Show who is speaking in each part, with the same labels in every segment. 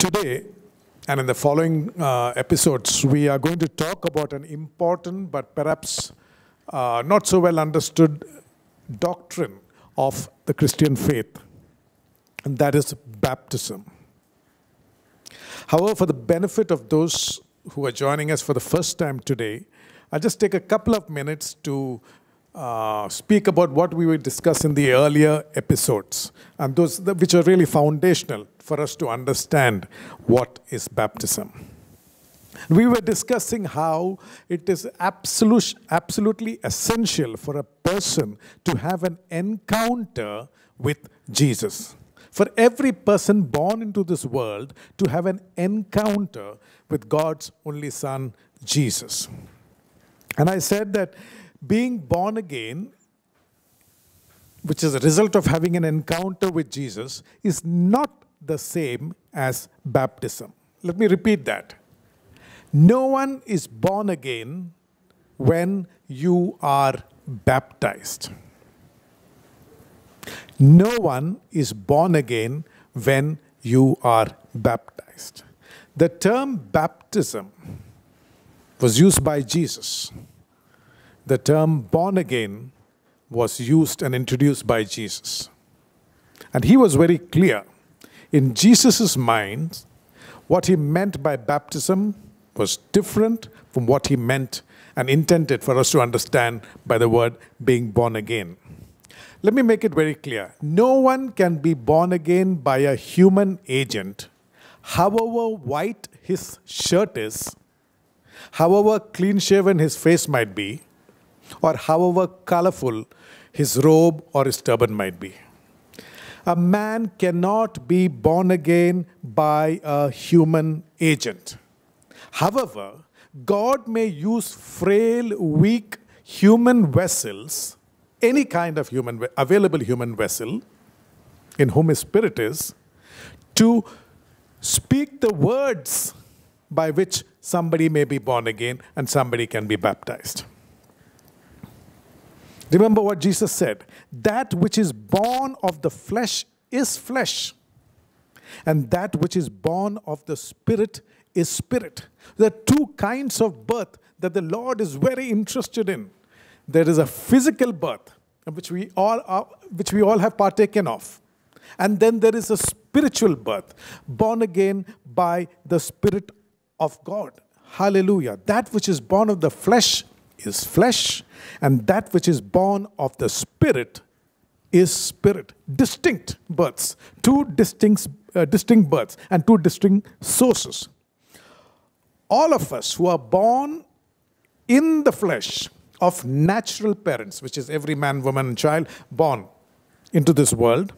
Speaker 1: Today, and in the following episodes, we are going to talk about an important but perhaps not so well understood doctrine of the Christian faith, and that is baptism. However, for the benefit of those who are joining us for the first time today, I'll just take a couple of minutes to speak about what we will discuss in the earlier episodes, and those which are really foundational for us to understand what is baptism. We were discussing how it is absolutely essential for a person to have an encounter with Jesus. For every person born into this world to have an encounter with God's only Son, Jesus. And I said that being born again, which is a result of having an encounter with Jesus, is not the same as baptism. Let me repeat that. No one is born again when you are baptized. No one is born again when you are baptized. The term baptism was used by Jesus. The term born again was used and introduced by Jesus. And he was very clear. In Jesus' mind, what he meant by baptism was different from what he meant and intended for us to understand by the word being born again. Let me make it very clear. No one can be born again by a human agent, however white his shirt is, however clean-shaven his face might be, or however colorful his robe or his turban might be. A man cannot be born again by a human agent. However, God may use frail, weak human vessels, any kind of available human vessel, in whom his spirit is, to speak the words by which somebody may be born again and somebody can be baptized. Remember what Jesus said, that which is born of the flesh is flesh, and that which is born of the Spirit is spirit. There are two kinds of birth that the Lord is very interested in. There is a physical birth, which we all have partaken of. And then there is a spiritual birth, born again by the Spirit of God. Hallelujah. That which is born of the flesh is flesh, and that which is born of the Spirit is spirit. Distinct births, two distinct births, and two distinct sources. All of us who are born in the flesh of natural parents, which is every man, woman, and child born into this world,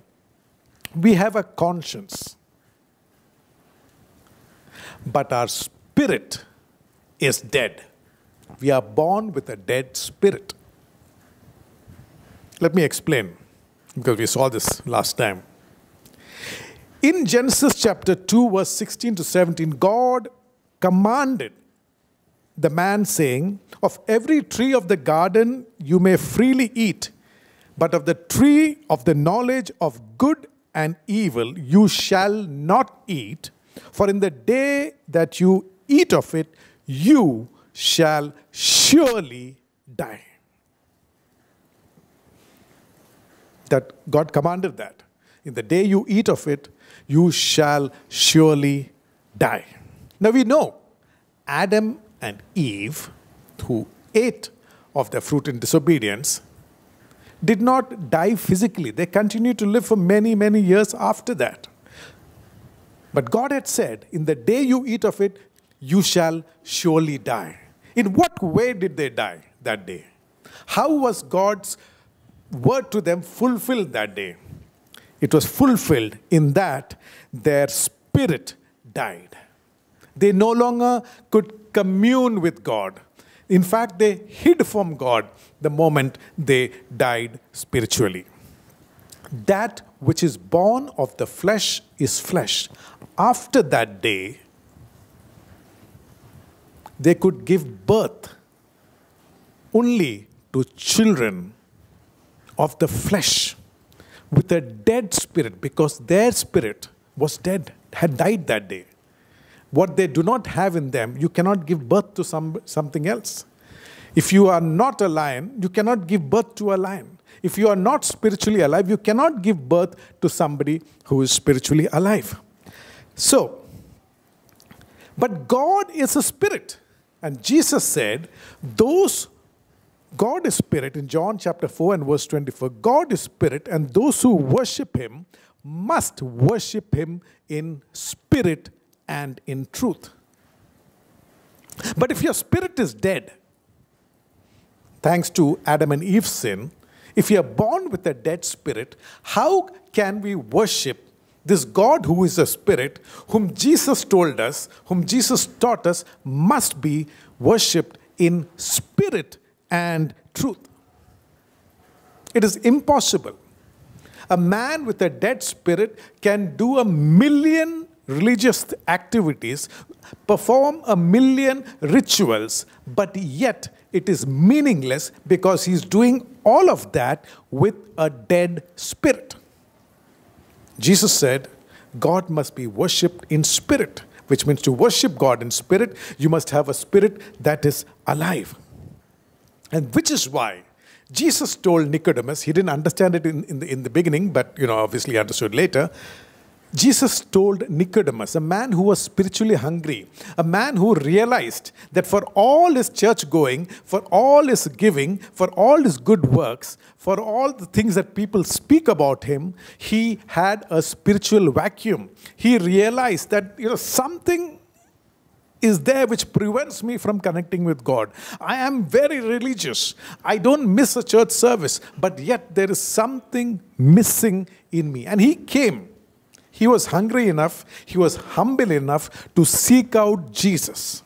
Speaker 1: we have a conscience. But our spirit is dead. We are born with a dead spirit. Let me explain, because we saw this last time. In Genesis chapter 2, verse 16 to 17, God commanded the man, saying, of every tree of the garden you may freely eat, but of the tree of the knowledge of good and evil you shall not eat, for in the day that you eat of it, you shall surely die. That God commanded that. In the day you eat of it, you shall surely die. Now we know Adam and Eve, who ate of the fruit in disobedience, did not die physically. They continued to live for many, many years after that. But God had said, in the day you eat of it, you shall surely die. In what way did they die that day? How was God's word to them fulfilled that day? It was fulfilled in that their spirit died. They no longer could commune with God. In fact, they hid from God the moment they died spiritually. That which is born of the flesh is flesh. After that day, they could give birth only to children of the flesh with a dead spirit, because their spirit was dead, had died that day. what they do not have in them, you cannot give birth to something else. If you are not a lion, you cannot give birth to a lion. If you are not spiritually alive, you cannot give birth to somebody who is spiritually alive. So, but God is a spirit. And Jesus said, God is spirit, in John chapter 4 and verse 24. God is spirit, and those who worship him must worship him in spirit and in truth. But if your spirit is dead, thanks to Adam and Eve's sin, if you are born with a dead spirit, how can we worship this God who is a spirit, whom Jesus told us, whom Jesus taught us, must be worshipped in spirit and truth? It is impossible. A man with a dead spirit can do 1,000,000 religious activities, perform 1,000,000 rituals, but yet it is meaningless because he's doing all of that with a dead spirit. Jesus said, God must be worshipped in spirit, which means to worship God in spirit, you must have a spirit that is alive. And which is why Jesus told Nicodemus, he didn't understand it in the beginning, but obviously understood later. Jesus told Nicodemus, a man who was spiritually hungry, a man who realized that for all his church going, for all his giving, for all his good works, for all the things that people speak about him, he had a spiritual vacuum. He realized that something is there which prevents me from connecting with God. I am very religious. I don't miss a church service, but yet there is something missing in me. And he came. He was hungry enough, he was humble enough to seek out Jesus.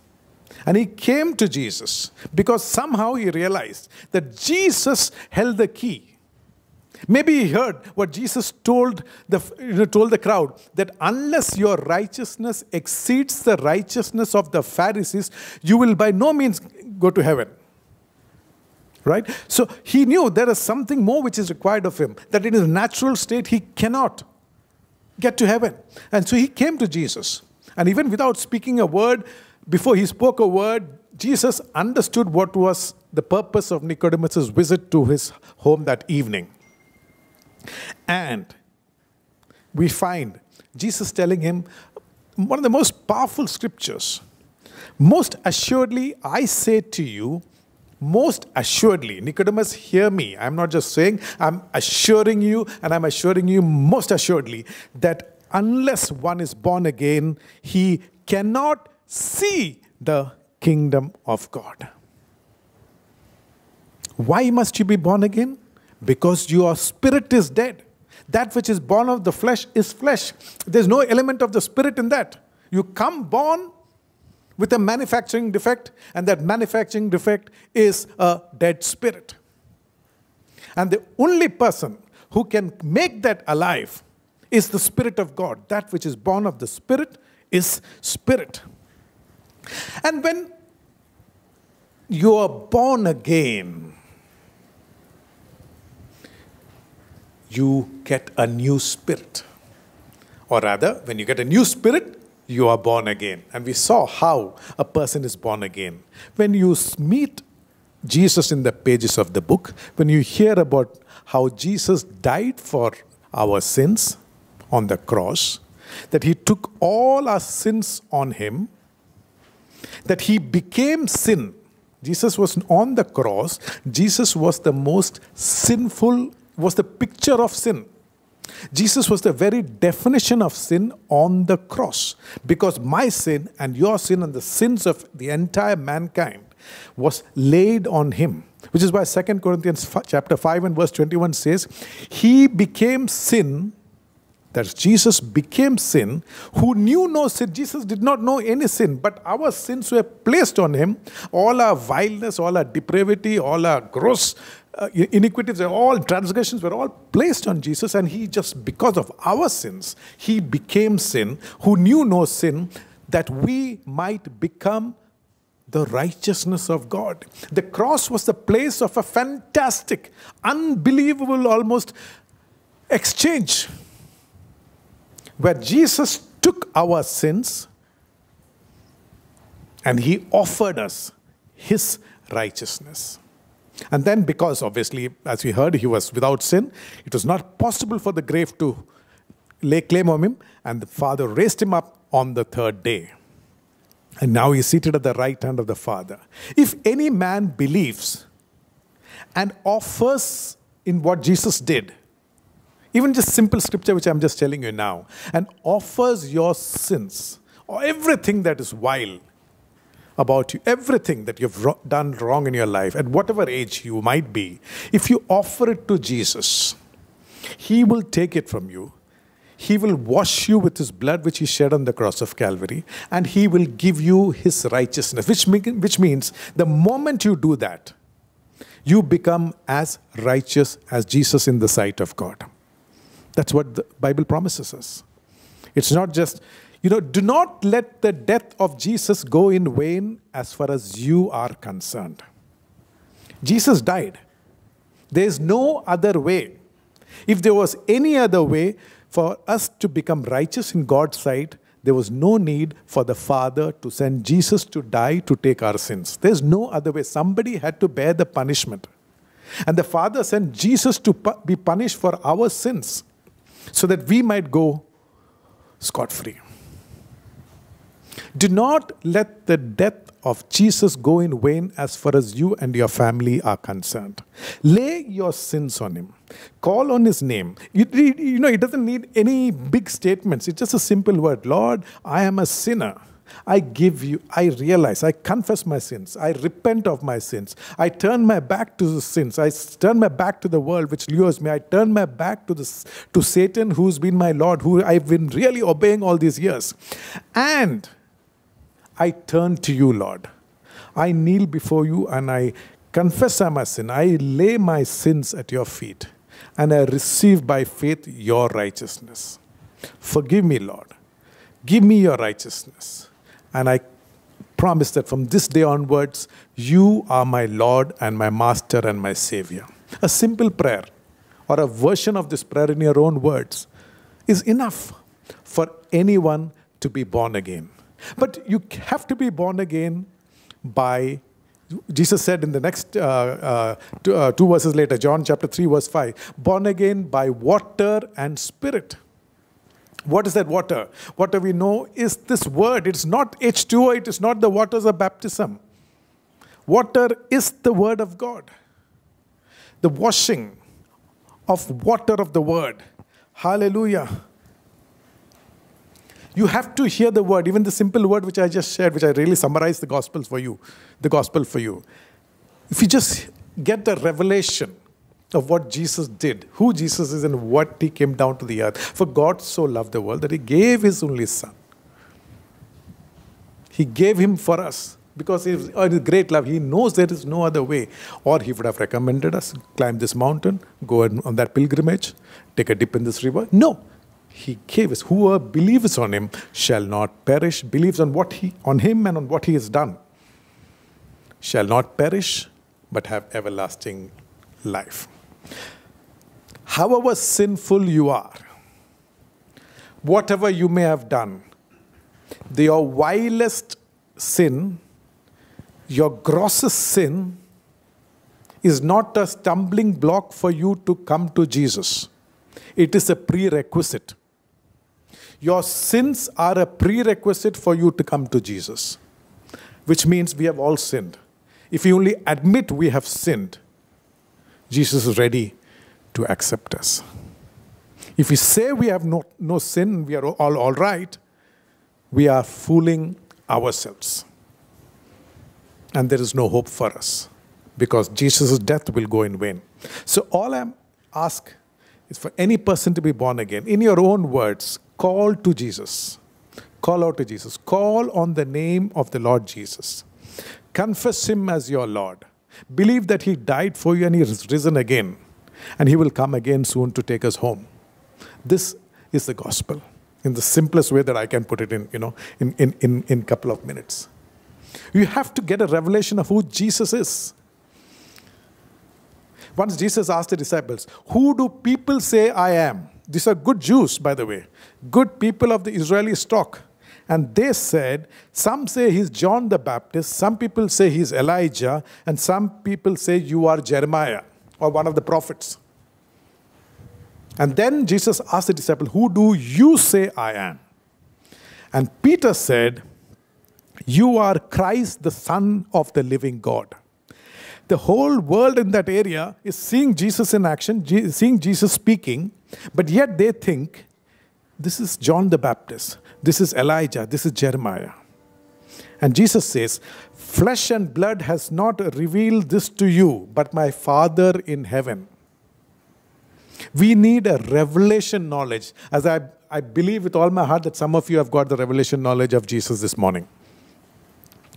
Speaker 1: And he came to Jesus because somehow he realized that Jesus held the key. Maybe he heard what Jesus told the crowd, that unless your righteousness exceeds the righteousness of the Pharisees, you will by no means go to heaven. Right? So he knew there is something more which is required of him, that in his natural state he cannot get to heaven. And so he came to Jesus. And even without speaking a word, before he spoke a word, Jesus understood what was the purpose of Nicodemus' visit to his home that evening. And we find Jesus telling him one of the most powerful scriptures. Most assuredly, I say to you, most assuredly, Nicodemus, hear me. I'm not just saying, I'm assuring you, and I'm assuring you most assuredly that unless one is born again, he cannot see the kingdom of God. Why must you be born again? Because your spirit is dead. That which is born of the flesh is flesh. There's no element of the spirit in that. You come born with a manufacturing defect, and that manufacturing defect is a dead spirit. And the only person who can make that alive is the Spirit of God. That which is born of the Spirit is spirit. And when you are born again, you get a new spirit. Or rather, when you get a new spirit, you are born again. And we saw how a person is born again. When you meet Jesus in the pages of the book, when you hear about how Jesus died for our sins on the cross, that he took all our sins on him, that he became sin. Jesus was on the cross. Jesus was the most sinful, was the picture of sin. Jesus was the very definition of sin on the cross, because my sin and your sin and the sins of the entire mankind was laid on him. Which is why 2 Corinthians chapter 5 and verse 21 says, he became sin, that Jesus became sin, who knew no sin. Jesus did not know any sin, but our sins were placed on him. All our vileness, all our depravity, all our gross iniquities, all transgressions were all placed on Jesus, and he just, because of our sins, he became sin, who knew no sin, that we might become the righteousness of God. The cross was the place of a fantastic, unbelievable almost exchange, where Jesus took our sins And he offered us his righteousness. And then, because obviously, as we heard, he was without sin, it was not possible for the grave to lay claim on him. And the Father raised him up on the third day. And now he's seated at the right hand of the Father. If any man believes and offers in what Jesus did, even just simple scripture which I'm just telling you now, and offers your sins, or everything that is vile about you, everything that you've done wrong in your life, at whatever age you might be, if you offer it to Jesus, he will take it from you. He will wash you with his blood which he shed on the cross of Calvary, and he will give you his righteousness, which means the moment you do that, you become as righteous as Jesus in the sight of God. That's what the Bible promises us. It's not just, do not let the death of Jesus go in vain as far as you are concerned. Jesus died. There is no other way. If there was any other way for us to become righteous in God's sight, there was no need for the Father to send Jesus to die to take our sins. There's no other way. Somebody had to bear the punishment. And the Father sent Jesus to be punished for our sins so that we might go scot-free. Do not let the death of Jesus go in vain as far as you and your family are concerned. Lay your sins on him. Call on his name. It doesn't need any big statements. It's just a simple word. Lord, I am a sinner. I realize, I confess my sins. I repent of my sins. I turn my back to the sins. I turn my back to the world which lures me. I turn my back to Satan, who's been my Lord, who I've been really obeying all these years. And I turn to you, Lord. I kneel before you and I confess I'm a sin. I lay my sins at your feet and I receive by faith your righteousness. Forgive me, Lord. Give me your righteousness. And I promise that from this day onwards, you are my Lord and my Master and my Savior. A simple prayer or a version of this prayer in your own words is enough for anyone to be born again. But you have to be born again by, Jesus said in the next two verses later, John chapter 3 verse 5, born again by water and spirit. What is that water? Water we know is this word. It's not H2O. It is not the waters of baptism. Water is the word of God. The washing of water of the word. Hallelujah. You have to hear the word, even the simple word which I just shared, which I really summarized the gospel for you. If you just get the revelation of what Jesus did, who Jesus is and what he came down to the earth. For God so loved the world that he gave his only son. He gave him for us because he was great love. He knows there is no other way. Or he would have recommended us, climb this mountain, go on that pilgrimage, take a dip in this river. No. He gave us. Whoever believes on him shall not perish, believes on him and on what he has done, shall not perish, but have everlasting life. However sinful you are, whatever you may have done, your vilest sin, your grossest sin, is not a stumbling block for you to come to Jesus. It is a prerequisite. Your sins are a prerequisite for you to come to Jesus, which means we have all sinned. If we only admit we have sinned, Jesus is ready to accept us. If we say we have no sin, we are all right, we are fooling ourselves. And there is no hope for us because Jesus' death will go in vain. So all I'm asking is for any person to be born again. In your own words, call to Jesus. Call out to Jesus. Call on the name of the Lord Jesus. Confess him as your Lord. Believe that he died for you and he is risen again. And he will come again soon to take us home. This is the gospel in the simplest way that I can put it in a couple of minutes. You have to get a revelation of who Jesus is. Once Jesus asked the disciples, who do people say I am? These are good Jews, by the way. Good people of the Israeli stock. And they said, some say he's John the Baptist, some people say he's Elijah, and some people say you are Jeremiah or one of the prophets. And then Jesus asked the disciple, who do you say I am? And Peter said, you are Christ, the Son of the living God. The whole world in that area is seeing Jesus in action, seeing Jesus speaking, but yet they think, this is John the Baptist, this is Elijah, this is Jeremiah. And Jesus says, flesh and blood has not revealed this to you, but my Father in heaven. We need a revelation knowledge. As I believe with all my heart that some of you have got the revelation knowledge of Jesus this morning.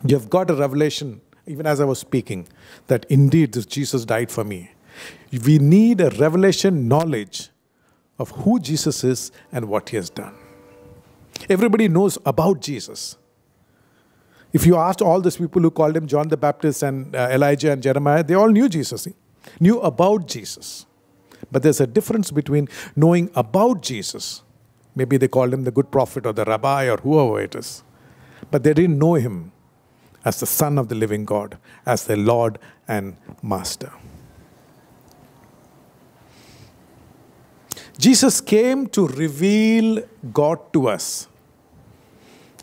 Speaker 1: You have got a revelation, even as I was speaking, that indeed this Jesus died for me. We need a revelation knowledge of who Jesus is and what he has done. Everybody knows about Jesus. If you asked all those people who called him John the Baptist and Elijah and Jeremiah, they all knew Jesus, knew about Jesus. But there's a difference between knowing about Jesus. Maybe they called him the good prophet or the rabbi or whoever it is. But they didn't know him as the Son of the living God, as their Lord and Master. Jesus came to reveal God to us.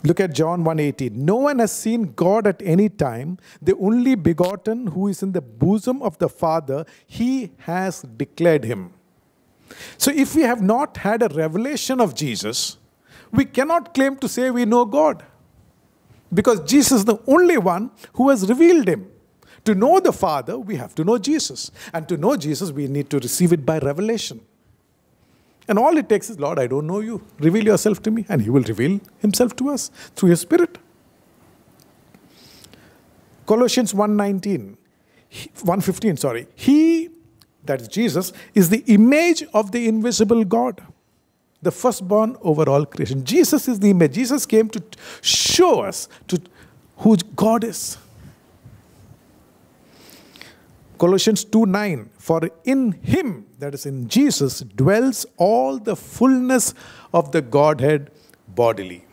Speaker 1: Look at John 1:18. No one has seen God at any time. The only begotten who is in the bosom of the Father, he has declared him. So if we have not had a revelation of Jesus, we cannot claim to say we know God. Because Jesus is the only one who has revealed him. To know the Father, we have to know Jesus. And to know Jesus, we need to receive it by revelation. And all it takes is, Lord, I don't know you. Reveal yourself to me. And he will reveal himself to us through his Spirit. Colossians 1:15. He, that is Jesus, is the image of the invisible God, the firstborn over all creation. Jesus is the image. Jesus came to show us who God is. Colossians 2:9, for in him, that is in Jesus, dwells all the fullness of the Godhead bodily.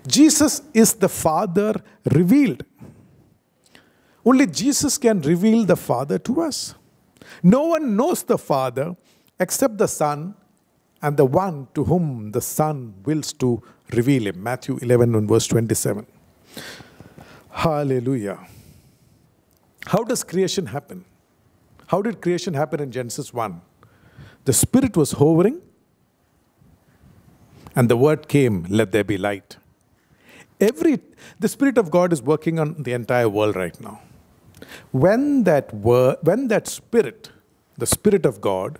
Speaker 1: Jesus is the Father revealed. Only Jesus can reveal the Father to us. No one knows the Father except the Son and the one to whom the Son wills to reveal him. Matthew 11 and verse 27. Hallelujah. How does creation happen? How did creation happen in Genesis 1? The Spirit was hovering and the word came, let there be light. The Spirit of God is working on the entire world right now. When that Spirit, the Spirit of God,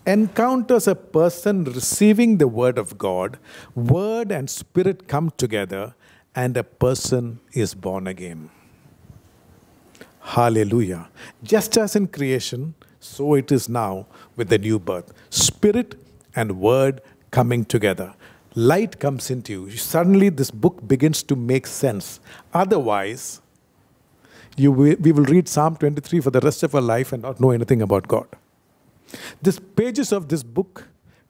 Speaker 1: encounters a person receiving the word of God, word and Spirit come together and a person is born again. Hallelujah. Just as in creation, so it is now with the new birth. Spirit and word coming together. Light comes into you. Suddenly this book begins to make sense. Otherwise, we will read Psalm 23 for the rest of our life and not know anything about God. The pages of this book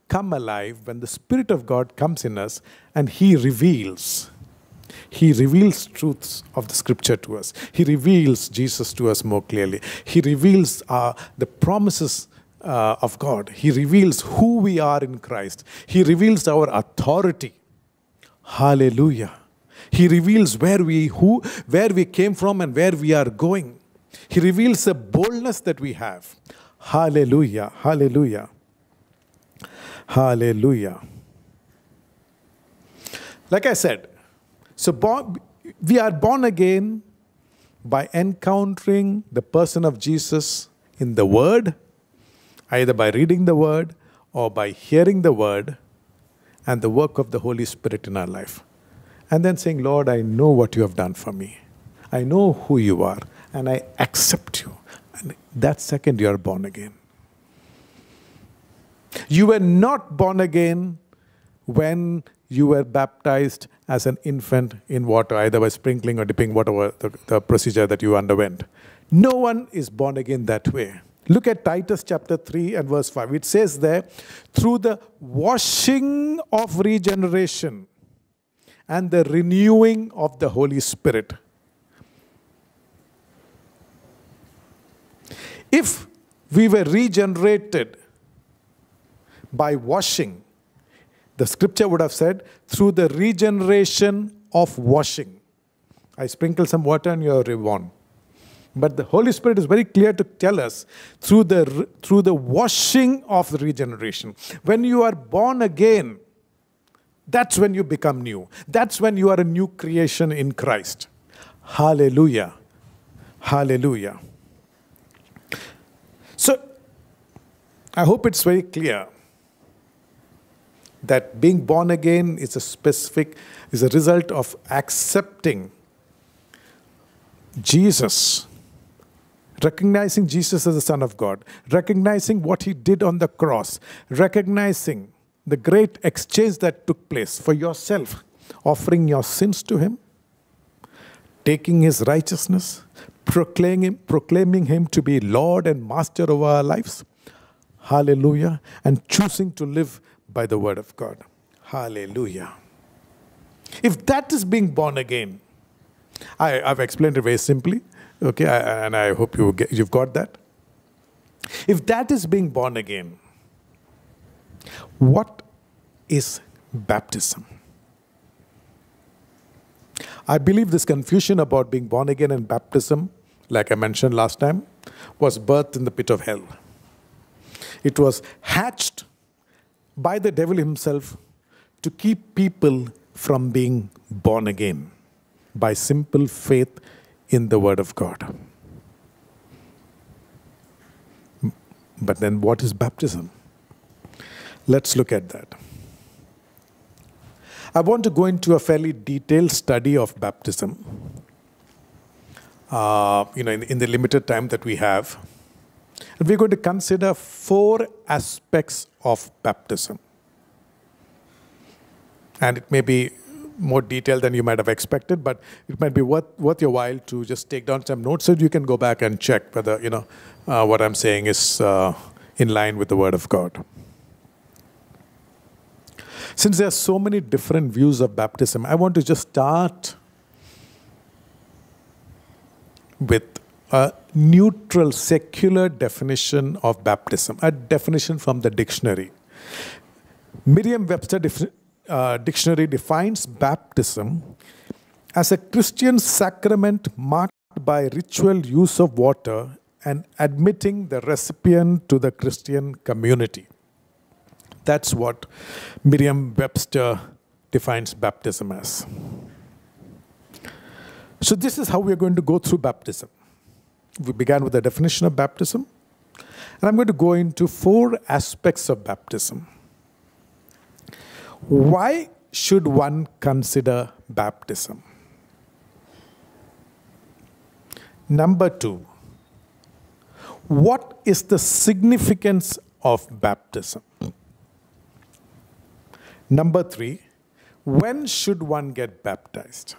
Speaker 1: come alive when the Spirit of God comes in us and he reveals. He reveals truths of the Scripture to us. He reveals Jesus to us more clearly. He reveals the promises of God. He reveals who we are in Christ. He reveals our authority. Hallelujah. He reveals where we came from and where we are going. He reveals the boldness that we have. Hallelujah. Hallelujah. Hallelujah. Like I said, we are born again by encountering the person of Jesus in the Word, either by reading the Word or by hearing the Word and the work of the Holy Spirit in our life. And then saying, Lord, I know what you have done for me. I know who you are and I accept you. And that second you are born again. You were not born again when you were baptized as an infant in water, either by sprinkling or dipping, whatever the procedure that you underwent. No one is born again that way. Look at Titus chapter 3 and verse 5. It says there, through the washing of regeneration and the renewing of the Holy Spirit. If we were regenerated by washing, the scripture would have said, through the regeneration of washing. I sprinkle some water and you're reborn. But the Holy Spirit is very clear to tell us through the washing of the regeneration. When you are born again, that's when you become new. That's when you are a new creation in Christ. Hallelujah. Hallelujah. So, I hope it's very clear that being born again is a result of accepting Jesus, recognizing Jesus as the Son of God, recognizing what He did on the cross, recognizing the great exchange that took place for yourself, offering your sins to Him, taking His righteousness, proclaiming Him to be Lord and Master of our lives. Hallelujah. And choosing to live by the Word of God. Hallelujah. If that is being born again, I've explained it very simply, okay, and I hope you've got that. If that is being born again, what is baptism? I believe this confusion about being born again and baptism, like I mentioned last time, was birthed in the pit of hell. It was hatched by the devil himself to keep people from being born again by simple faith in the Word of God. But then what is baptism? Let's look at that. I want to go into a fairly detailed study of baptism, in the limited time that we have. And we're going to consider 4 aspects of baptism. And it may be more detailed than you might have expected, but it might be worth your while to just take down some notes so you can go back and check whether, what I'm saying is in line with the Word of God. Since there are so many different views of baptism, I want to just start with a neutral, secular definition of baptism, a definition from the dictionary. Merriam-Webster dictionary defines baptism as a Christian sacrament marked by ritual use of water and admitting the recipient to the Christian community. That's what Merriam-Webster defines baptism as. So this is how we're going to go through baptism. We began with the definition of baptism, and I'm going to go into 4 aspects of baptism. Why should one consider baptism? Number 2, what is the significance of baptism? Number 3, when should one get baptized?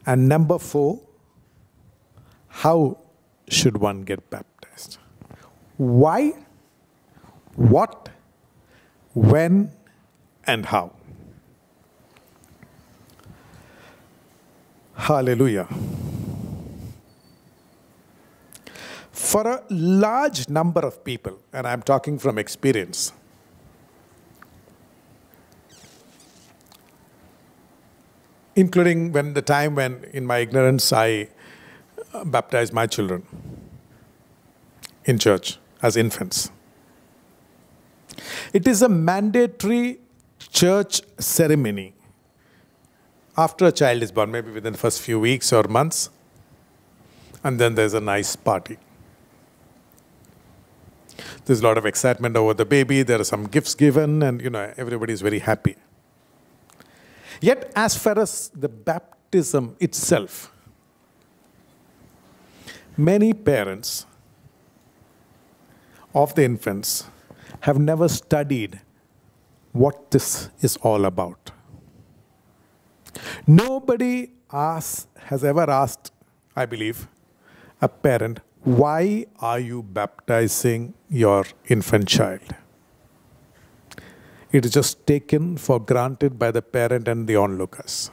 Speaker 1: And number 4, how should one get baptized? Why, what, when, and how? Hallelujah. For a large number of people, and I'm talking from experience, including the time when, in my ignorance, I baptized my children in church as infants. It is a mandatory church ceremony after a child is born, maybe within the first few weeks or months, and then there's a nice party. There's a lot of excitement over the baby, there are some gifts given, and everybody is very happy. Yet, as far as the baptism itself, many parents of the infants have never studied what this is all about. Nobody has ever asked, I believe, a parent, why are you baptizing your infant child? It is just taken for granted by the parent and the onlookers.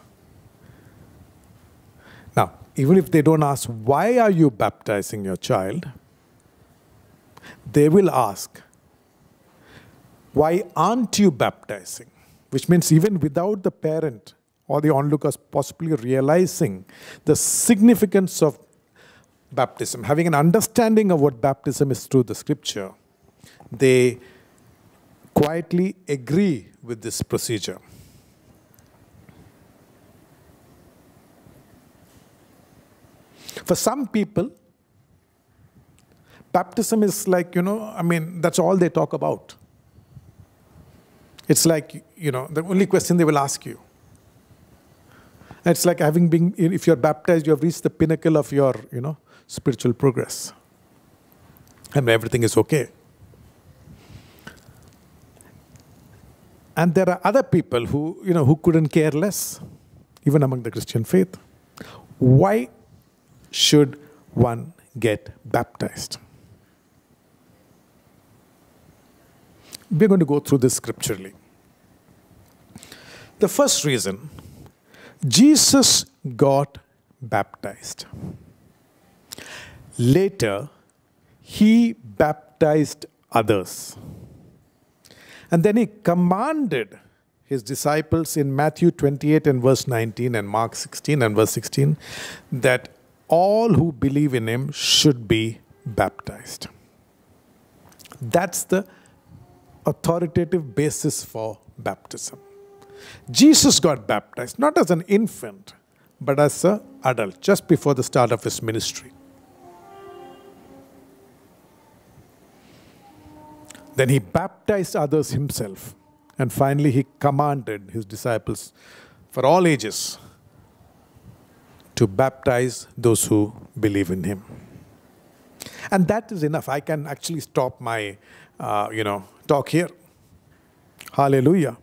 Speaker 1: Now, even if they don't ask, why are you baptizing your child? They will ask, why aren't you baptizing? Which means even without the parent or the onlookers possibly realizing the significance of baptism, having an understanding of what baptism is through the scripture, they quietly agree with this procedure. For some people, baptism is like, that's all they talk about. It's like, the only question they will ask you. It's like if you're baptized, you have reached the pinnacle of your, spiritual progress. And everything is okay. And there are other people who couldn't care less, even among the Christian faith. Why should one get baptized? We're going to go through this scripturally. The first reason, Jesus got baptized. Later, he baptized others. And then he commanded his disciples in Matthew 28 and verse 19 and Mark 16 and verse 16 that all who believe in him should be baptized. That's the authoritative basis for baptism. Jesus got baptized, not as an infant, but as an adult, just before the start of his ministry. Then he baptized others himself. And finally, he commanded his disciples for all ages to baptize those who believe in him. And that is enough. I can actually stop my, talk here. Hallelujah.